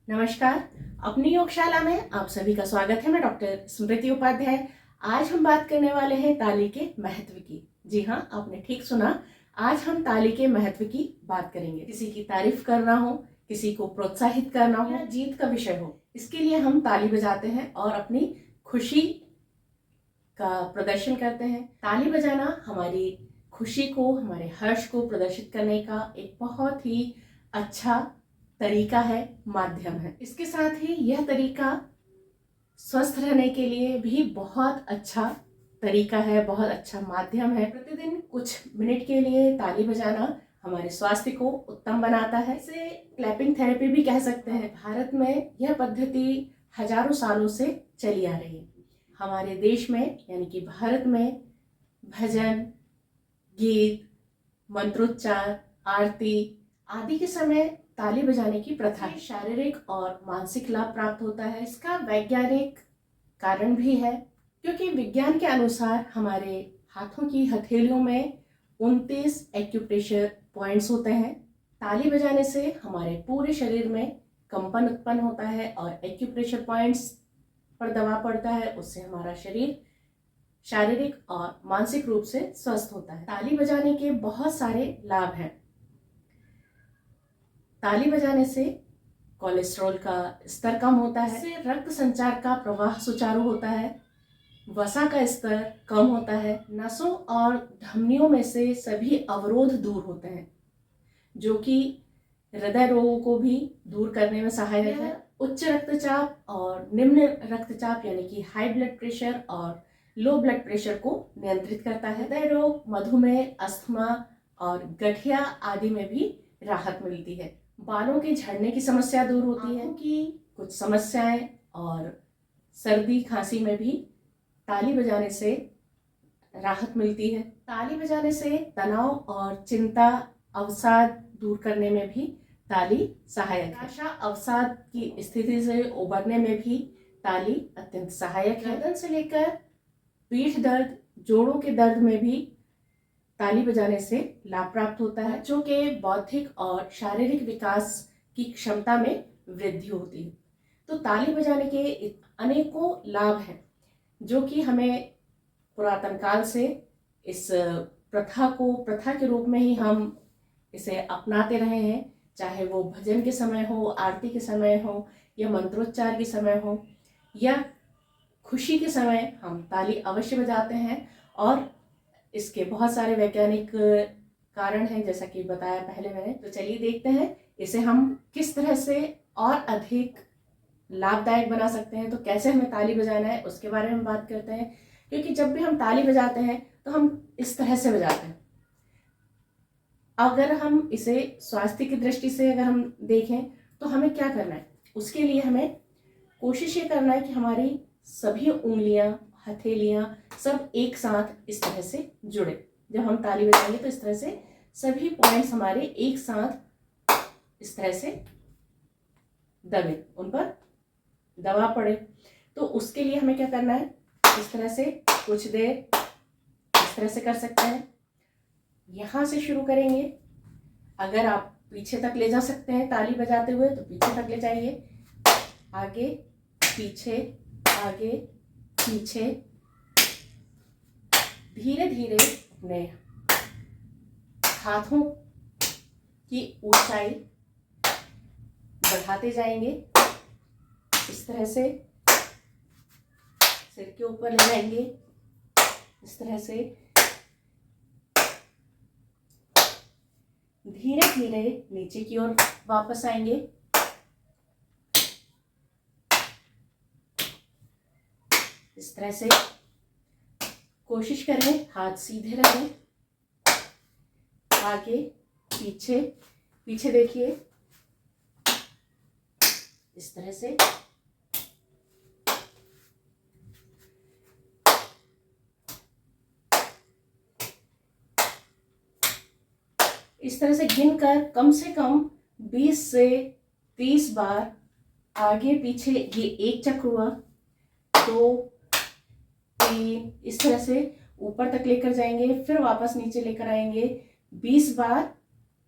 नमस्कार। अपनी योगशाला में आप सभी का स्वागत है। मैं डॉक्टर स्मृति उपाध्याय। आज हम बात करने वाले हैं ताली के महत्व की। जी हाँ, आपने ठीक सुना। आज हम ताली के महत्व की बात करेंगे। किसी की तारीफ करना हो, किसी को प्रोत्साहित करना हो या जीत का विषय हो, इसके लिए हम ताली बजाते हैं और अपनी खुशी का प्रदर्शन करते हैं। ताली बजाना हमारी खुशी को, हमारे हर्ष को प्रदर्शित करने का एक बहुत ही अच्छा तरीका है, माध्यम है। इसके साथ ही यह तरीका स्वस्थ रहने के लिए भी बहुत अच्छा तरीका है, बहुत अच्छा माध्यम है। प्रतिदिन कुछ मिनट के लिए ताली बजाना हमारे स्वास्थ्य को उत्तम बनाता है। इसे क्लैपिंग थेरेपी भी कह सकते हैं। भारत में यह पद्धति हजारों सालों से चली आ रही है। हमारे देश में यानी कि भारत में भजन, गीत, मंत्रोच्चार, आरती आदि के समय ताली बजाने की प्रथा है। शारीरिक और मानसिक लाभ प्राप्त होता है। इसका वैज्ञानिक कारण भी है, क्योंकि विज्ञान के अनुसार हमारे हाथों की हथेलियों में 29 एक्यूप्रेशर पॉइंट्स होते हैं। ताली बजाने से हमारे पूरे शरीर में कंपन उत्पन्न होता है और एक्यूप्रेशर पॉइंट्स पर दबाव पड़ता है। उससे हमारा शरीर शारीरिक और मानसिक रूप से स्वस्थ होता है। ताली बजाने के बहुत सारे लाभ हैं। ताली बजाने से कोलेस्ट्रॉल का स्तर कम होता है। इससे रक्त संचार का प्रवाह सुचारू होता है। वसा का स्तर कम होता है। नसों और धमनियों में से सभी अवरोध दूर होते हैं, जो कि हृदय रोगों को भी दूर करने में सहायक है। उच्च रक्तचाप और निम्न रक्तचाप यानी कि हाई ब्लड प्रेशर और लो ब्लड प्रेशर को नियंत्रित करता है। हृदय रोग, मधुमेह, अस्थमा और गठिया आदि में भी राहत मिलती है। बालों के झड़ने की समस्या दूर होती है। कि कुछ समस्याएं और सर्दी खांसी में भी ताली बजाने से राहत मिलती है। ताली बजाने से तनाव और चिंता, अवसाद दूर करने में भी ताली सहायक है। निराशा, अवसाद की स्थिति से उबरने में भी ताली अत्यंत सहायक है। गर्दन से लेकर पीठ दर्द, जोड़ों के दर्द में भी ताली बजाने से लाभ प्राप्त होता है। बच्चों के बौद्धिक और शारीरिक विकास की क्षमता में वृद्धि होती है। तो ताली बजाने के अनेकों लाभ हैं, जो कि हमें पुरातन काल से इस प्रथा के रूप में ही हम इसे अपनाते रहे हैं। चाहे वो भजन के समय हो, आरती के समय हो, या मंत्रोच्चार के समय हो, या खुशी के समय हम ताली अवश्य बजाते हैं। और इसके बहुत सारे वैज्ञानिक कारण हैं, जैसा कि बताया पहले मैंने। तो चलिए देखते हैं इसे हम किस तरह से और अधिक लाभदायक बना सकते हैं। तो कैसे हमें ताली बजाना है उसके बारे में बात करते हैं। क्योंकि जब भी हम ताली बजाते हैं तो हम इस तरह से बजाते हैं। अगर हम इसे स्वास्थ्य की दृष्टि से अगर हम देखें तो हमें क्या करना है, उसके लिए हमें कोशिश ये करना है कि हमारी सभी उंगलियां, हथेलियां सब एक साथ इस तरह से जुड़े। जब हम ताली बजाएंगे तो इस तरह से सभी पॉइंट्स हमारे एक साथ इस तरह से दबे, उन पर दबाव पड़े। तो उसके लिए हमें क्या करना है, इस तरह से कुछ देर इस तरह से कर सकते हैं। यहाँ से शुरू करेंगे। अगर आप पीछे तक ले जा सकते हैं ताली बजाते हुए तो पीछे तक ले जाइए। आगे पीछे, आगे पीछे। धीरे धीरे अपने हाथों की ऊंचाई बढ़ाते जाएंगे। इस तरह से सिर के ऊपर ले जाएंगे। इस तरह से धीरे धीरे नीचे की ओर वापस आएंगे। इस तरह से कोशिश करें हाथ सीधे रहें। आगे पीछे, पीछे देखिए। इस तरह से इस तरह से गिनकर कम से कम 20 से 30 बार आगे पीछे, ये एक चक्र हुआ, 2, 3, इस तरह से ऊपर तक लेकर जाएंगे। फिर वापस नीचे लेकर आएंगे 20 बार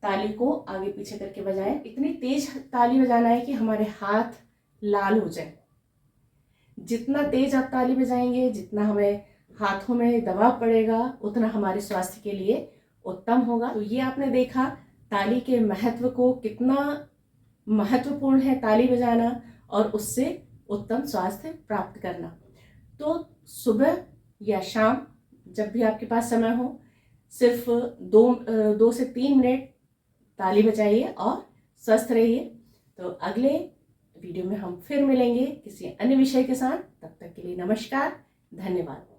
ताली को आगे पीछे करके बजाएं। इतनी तेज ताली बजाना है कि हमारे हाथ लाल हो जाए। जितना तेज आप ताली बजाएंगे, जितना हमें हाथों में दबाव पड़ेगा, उतना हमारे स्वास्थ्य के लिए उत्तम होगा। तो ये आपने देखा ताली के महत्व को, कितना महत्वपूर्ण है ताली बजाना और उससे उत्तम स्वास्थ्य प्राप्त करना। तो सुबह या शाम जब भी आपके पास समय हो, सिर्फ 2 से 3 मिनट ताली बजाइए और स्वस्थ रहिए। तो अगले वीडियो में हम फिर मिलेंगे किसी अन्य विषय के साथ। तब तक के लिए नमस्कार, धन्यवाद।